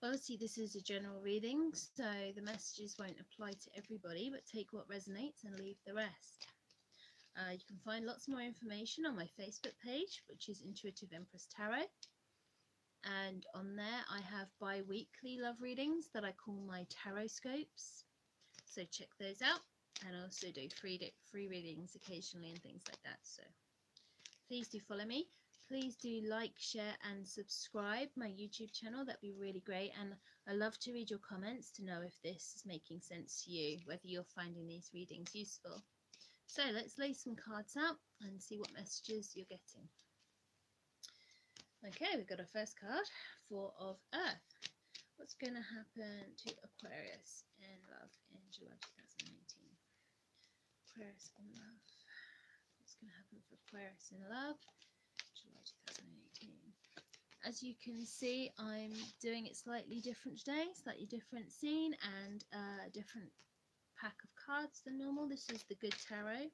Obviously, this is a general reading, so the messages won't apply to everybody, but take what resonates and leave the rest. You can find lots more information on my Facebook page, which is Intuitive Empress Tarot. And on there, I have bi-weekly love readings that I call my tarot scopes. So check those out. And I also do free readings occasionally and things like that. So please do follow me. Please do like, share and subscribe my YouTube channel. That'd be really great. And I love to read your comments to know if this is making sense to you, whether you're finding these readings useful. So let's lay some cards out and see what messages you're getting. Okay, we've got our first card, Four of Earth. What's going to happen to Aquarius in love in July 2018? Aquarius in love. What's going to happen for Aquarius in love July 2018? As you can see, I'm doing it slightly different today, slightly different scene and a different pack of cards than normal. This is the Good Tarot.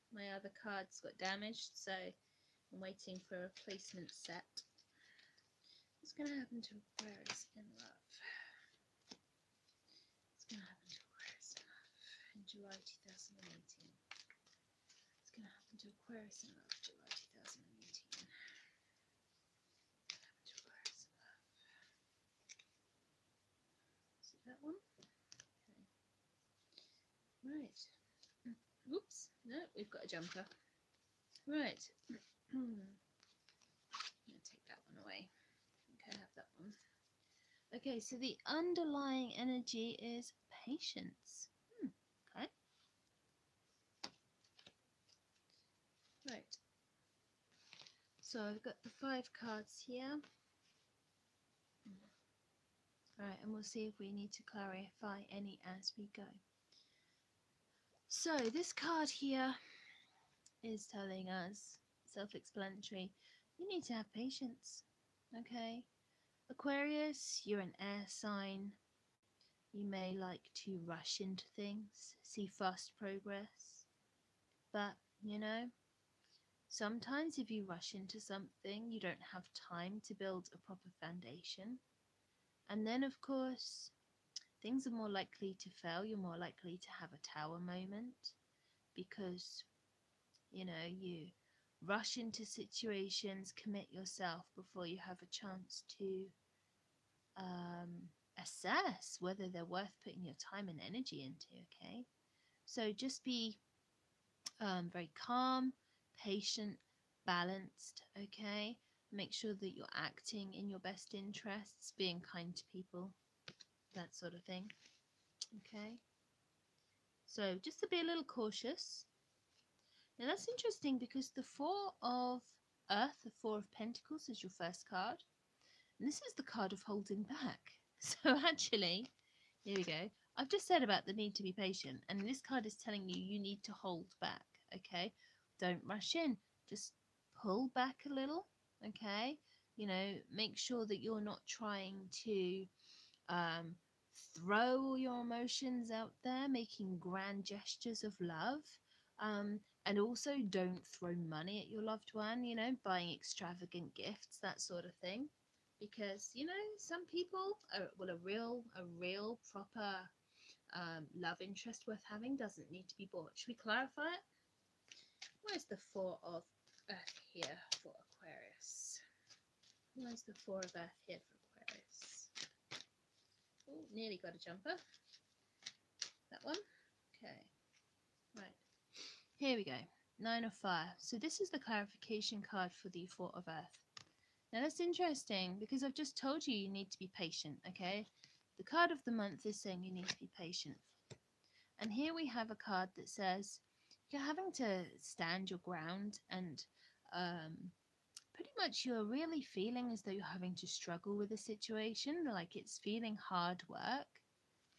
My other cards got damaged, so I'm waiting for a replacement set. What's going to happen to Aquarius in love? What's going to happen to Aquarius in love in July 2018? What's going to happen to Aquarius in love July 2018? What's going to happen to Aquarius in love? Is it that one? Okay. Right. Oops. No, we've got a jumper. Right. I'm going to take that one away. Okay, I have that one. Okay, so the underlying energy is patience. Okay. Right. So I've got the 5 cards here. Alright, and we'll see if we need to clarify any as we go. So this card here is telling us, self-explanatory, you need to have patience. Okay. Aquarius, you're an air sign. You may like to rush into things, see fast progress. But, you know, sometimes if you rush into something, you don't have time to build a proper foundation. And then, of course, things are more likely to fail. You're more likely to have a tower moment because, you know, you rush into situations, commit yourself before you have a chance to assess whether they're worth putting your time and energy into. Okay, so just be very calm, patient, balanced. Okay, make sure that you're acting in your best interests, being kind to people, that sort of thing. Okay, so just to be a little cautious. Now that's interesting because the Four of Earth, the Four of Pentacles, is your first card. And this is the card of holding back. So actually, here we go. I've just said about the need to be patient. And this card is telling you you need to hold back. Okay? Don't rush in. Just pull back a little. Okay? You know, make sure that you're not trying to throw all your emotions out there, making grand gestures of love. And also don't throw money at your loved one, you know, buying extravagant gifts, that sort of thing. Because, you know, some people are, well, a real proper love interest worth having doesn't need to be bought. Should we clarify it? Where's the Four of Earth here for Aquarius? Where's the Four of Earth here for Aquarius? Oh, nearly got a jumper. That one. Okay. Right. Here we go. 9 of Fire. So this is the clarification card for the Four of Earth. Now that's interesting because I've just told you you need to be patient, okay? The card of the month is saying you need to be patient. And here we have a card that says you're having to stand your ground and pretty much you're really feeling as though you're having to struggle with a situation, like it's feeling hard work,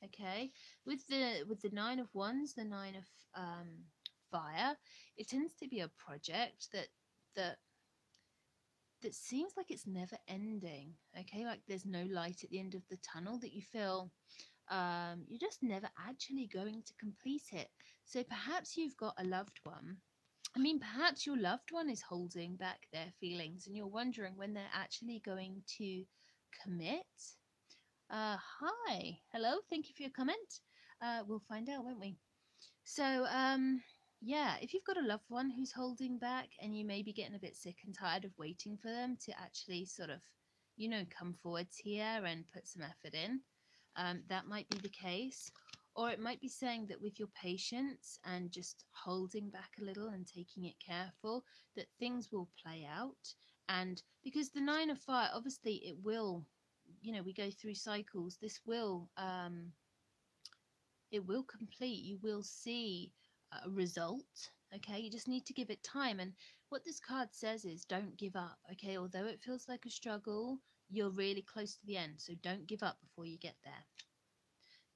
okay? With the 9 of Wands, the 9 of Fire, it tends to be a project that seems like it's never ending, okay? Like there's no light at the end of the tunnel, that you feel you're just never actually going to complete it. So perhaps you've got a loved one I mean, perhaps your loved one is holding back their feelings and you're wondering when they're actually going to commit. Hi. Hello. Thank you for your comment. We'll find out, won't we? So, yeah, if you've got a loved one who's holding back and you may be getting a bit sick and tired of waiting for them to actually sort of, come forwards here and put some effort in, that might be the case. Or it might be saying that with your patience and just holding back a little and taking it careful, that things will play out. And because the Nine of Fire, obviously, it will, we go through cycles. This will, it will complete. You will see a result. Okay, you just need to give it time. And what this card says is don't give up. Okay, although it feels like a struggle, you're really close to the end. So don't give up before you get there.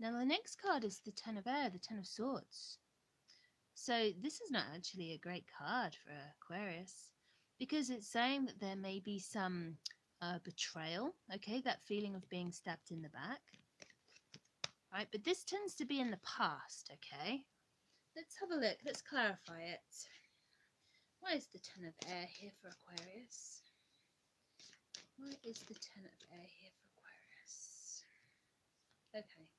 Now, the next card is the Ten of Air, the Ten of Swords. So, this is not actually a great card for Aquarius because it's saying that there may be some betrayal, okay, that feeling of being stabbed in the back, right? But this tends to be in the past, okay? Let's have a look, let's clarify it. Why is the Ten of Air here for Aquarius? Why is the Ten of Air here for Aquarius? Okay.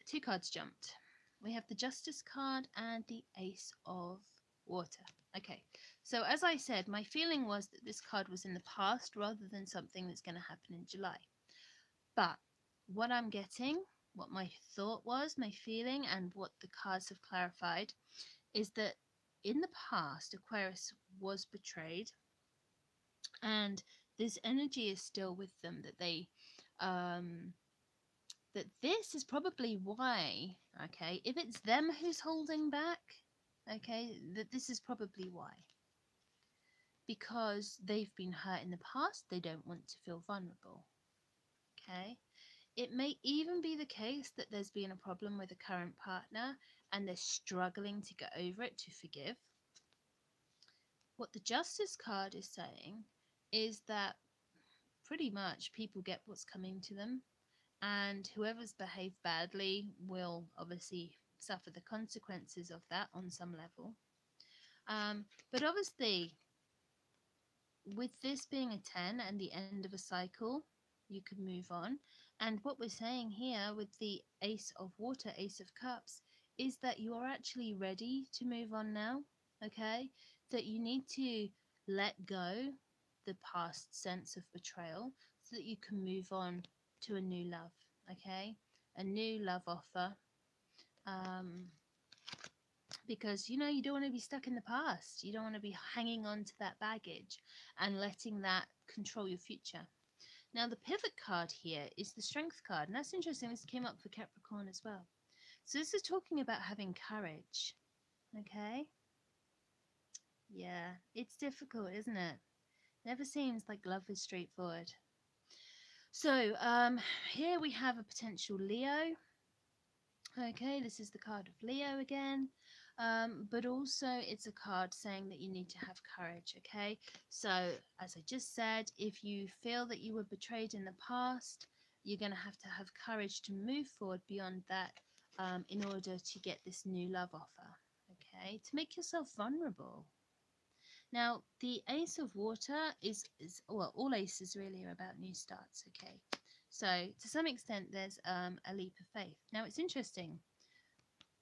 Two cards jumped. We have the Justice card and the Ace of Water. Okay, so as I said, my feeling was that this card was in the past rather than something that's going to happen in July. But what I'm getting, what my thought was, my feeling, and what the cards have clarified is that in the past, Aquarius was betrayed, and this energy is still with them, that they that this is probably why, okay, if it's them who's holding back, okay, that this is probably why. Because they've been hurt in the past, they don't want to feel vulnerable, okay? It may even be the case that there's been a problem with a current partner and they're struggling to get over it, to forgive. What the Justice card is saying is that pretty much people get what's coming to them, and whoever's behaved badly will obviously suffer the consequences of that on some level. But obviously, with this being a 10 and the end of a cycle, you could move on. And what we're saying here with the Ace of Water, Ace of Cups, is that you are actually ready to move on now, okay? That you need to let go the past sense of betrayal so that you can move on to a new love, okay? A new love offer. Because you don't want to be stuck in the past. You don't want to be hanging on to that baggage and letting that control your future. Now, the pivot card here is the Strength card, and that's interesting. This came up for Capricorn as well. So this is talking about having courage, okay? Yeah, it's difficult, isn't it? Never seems like love is straightforward. So here we have a potential Leo. Okay, this is the card of Leo again. But also it's a card saying that you need to have courage, okay? So, as I just said, if you feel that you were betrayed in the past, you're going to have courage to move forward beyond that in order to get this new love offer, okay? To make yourself vulnerable. Now, the Ace of Water is well, all aces really are about new starts, okay? So, to some extent, there's a leap of faith. Now, it's interesting.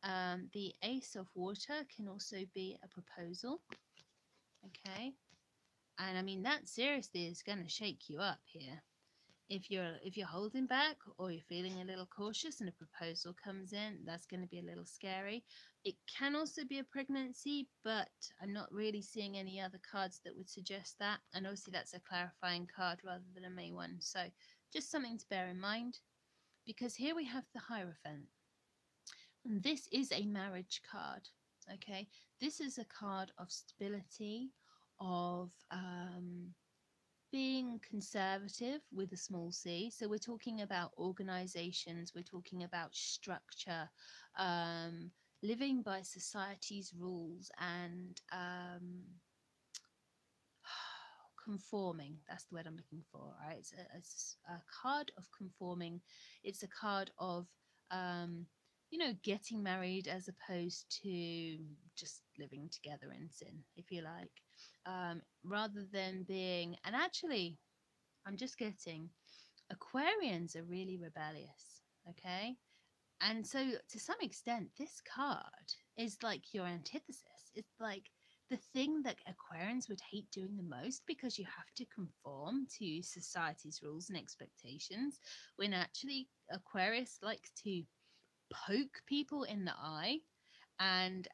The Ace of Water can also be a proposal, okay? And I mean, that seriously is going to shake you up here. If you're holding back or you're feeling a little cautious and a proposal comes in, that's going to be a little scary. It can also be a pregnancy, but I'm not really seeing any other cards that would suggest that. And obviously that's a clarifying card rather than a May one. So just something to bear in mind, because here we have the Hierophant. And this is a marriage card, okay? This is a card of stability, of being conservative with a small c. So we're talking about organizations, we're talking about structure, living by society's rules, and conforming. That's the word I'm looking for, right? It's a card of conforming. It's a card of getting married as opposed to just living together in sin, if you like. Rather than being, and actually, I'm just getting Aquarians are really rebellious, okay? And so, to some extent, this card is like your antithesis. It's like the thing that Aquarians would hate doing the most because you have to conform to society's rules and expectations, when actually Aquarius likes to poke people in the eye and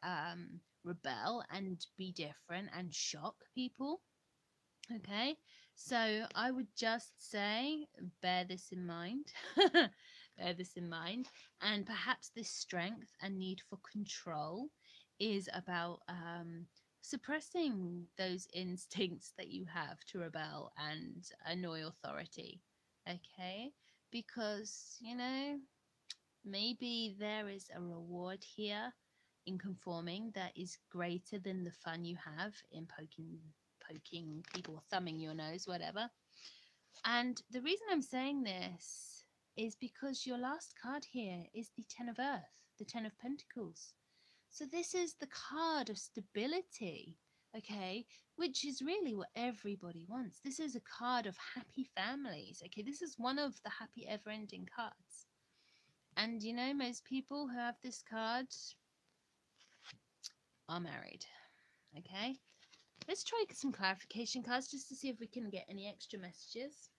rebel and be different and shock people. Okay, so I would just say bear this in mind. Bear this in mind. And perhaps this strength and need for control is about suppressing those instincts that you have to rebel and annoy authority. Okay, because maybe there is a reward here in conforming that is greater than the fun you have in poking people, thumbing your nose, whatever. And the reason I'm saying this is because your last card here is the Ten of Earth, the Ten of Pentacles. So this is the card of stability, okay, which is really what everybody wants. This is a card of happy families, okay. This is one of the happy ever-ending cards. And most people who have this card are married. Okay. Let's try some clarification cards just to see if we can get any extra messages.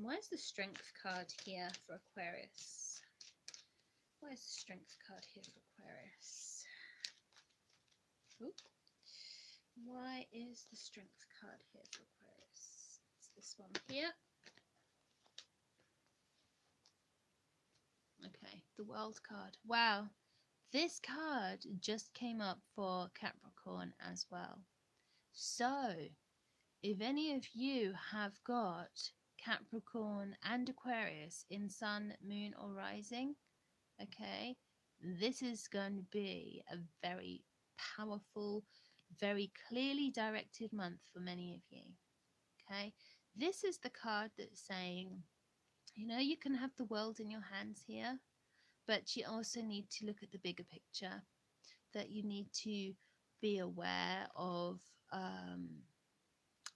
Where's the strength card here for Aquarius? Where's the strength card here for Aquarius? Oop. Why is the strength card here for Aquarius? It's this one here. Okay, the world card. Wow. This card just came up for Capricorn as well. So, if any of you have got Capricorn and Aquarius in Sun, Moon, or Rising, okay, this is going to be a very powerful, very clearly directed month for many of you. Okay, this is the card that's saying, you can have the world in your hands here, but you also need to look at the bigger picture, that you need to be aware of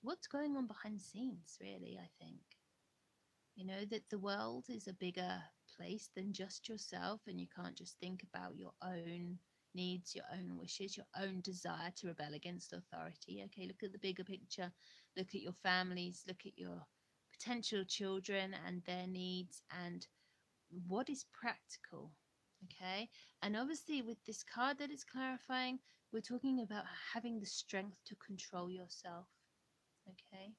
what's going on behind the scenes, really. I think that the world is a bigger place than just yourself, and you can't just think about your own needs, your own wishes, your own desire to rebel against authority. Okay, look at the bigger picture, look at your families, look at your potential children and their needs, and what is practical. Okay, and obviously with this card that is clarifying, we're talking about having the strength to control yourself. Okay,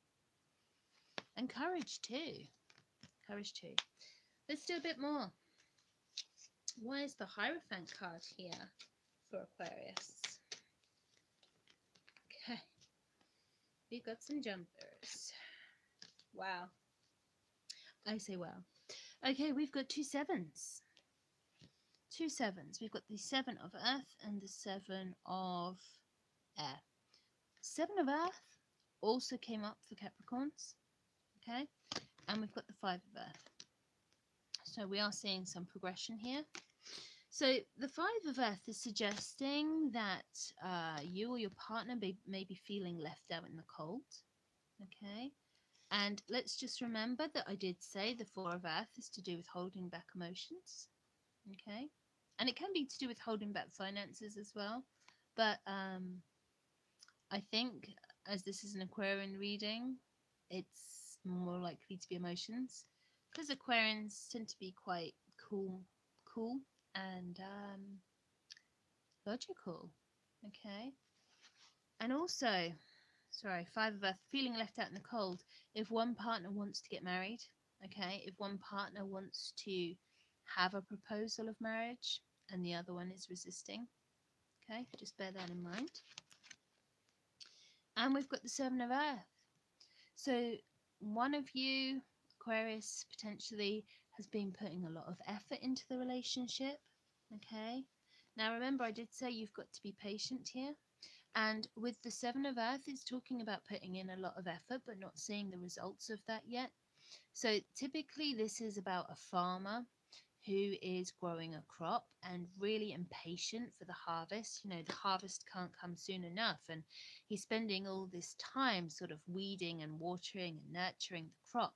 and courage too. Courage too. Let's do a bit more. Why is the Hierophant card here for Aquarius? Okay, we've got some jumpers. Wow. I say wow. Okay, we've got two sevens. Two sevens. We've got the Seven of Earth and the Seven of Air. Seven of Earth also came up for Capricorns. Okay, and we've got the Five of Earth. So we are seeing some progression here. So the Five of Earth is suggesting that you or your partner may be feeling left out in the cold. Okay, and let's just remember that I did say the Four of Earth is to do with holding back emotions. Okay, and it can be to do with holding back finances as well. But I think, as this is an Aquarian reading, it's more likely to be emotions, because Aquarians tend to be quite cool and logical. Okay, and also, sorry, Five of Earth, feeling left out in the cold. If one partner wants to get married, okay, if one partner wants to have a proposal of marriage and the other one is resisting, okay, just bear that in mind. And we've got the Seven of Earth. So one of you, Aquarius, potentially has been putting a lot of effort into the relationship. Okay. Now remember, I did say you've got to be patient here. And with the Seven of Earth, it's talking about putting in a lot of effort, but not seeing the results of that yet. So typically this is about a farmer who is growing a crop and really impatient for the harvest. You know, the harvest can't come soon enough, and he's spending all this time sort of weeding and watering and nurturing the crop,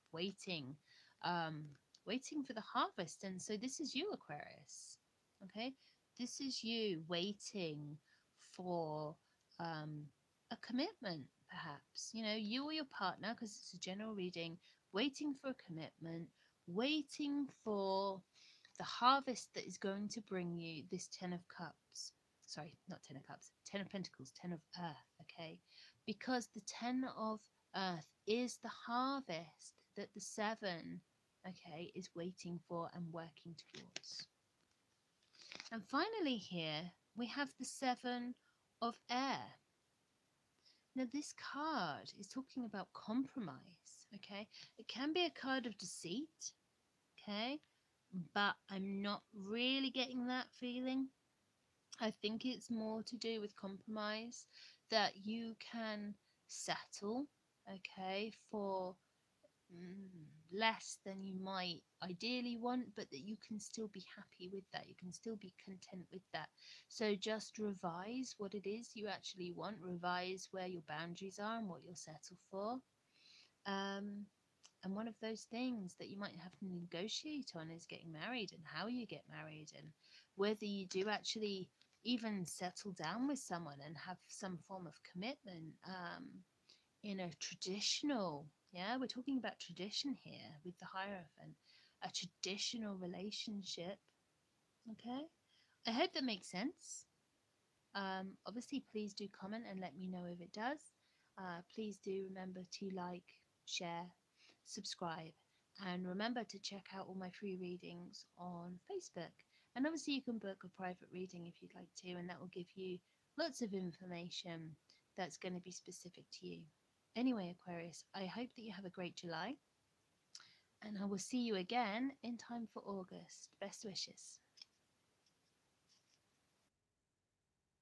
um, waiting for the harvest. And so this is you, Aquarius. Okay, this is you waiting for um, a commitment, perhaps. You know, you or your partner, because it's a general reading, waiting for a commitment, waiting for the harvest that is going to bring you this 10 of cups. Sorry, not 10 of cups, 10 of pentacles, 10 of earth, okay? Because the 10 of earth is the harvest that the 7, okay, is waiting for and working towards. And finally here, we have the 7 of air. Now, this card is talking about compromise, okay? It can be a card of deceit, okay? But I'm not really getting that feeling. I think it's more to do with compromise, that you can settle, okay, for less than you might ideally want, but that you can still be happy with that. You can still be content with that. So just revise what it is you actually want, revise where your boundaries are and what you'll settle for. Um, and one of those things that you might have to negotiate on is getting married and how you get married and whether you do actually even settle down with someone and have some form of commitment in a traditional, yeah, we're talking about tradition here with the Hierophant, a traditional relationship. Okay, I hope that makes sense. Obviously, please do comment and let me know if it does. Please do remember to like, share, subscribe, and remember to check out all my free readings on Facebook. And obviously, you can book a private reading if you'd like to, and that will give you lots of information that's going to be specific to you. Anyway, Aquarius, I hope that you have a great July, and I will see you again in time for August. Best wishes.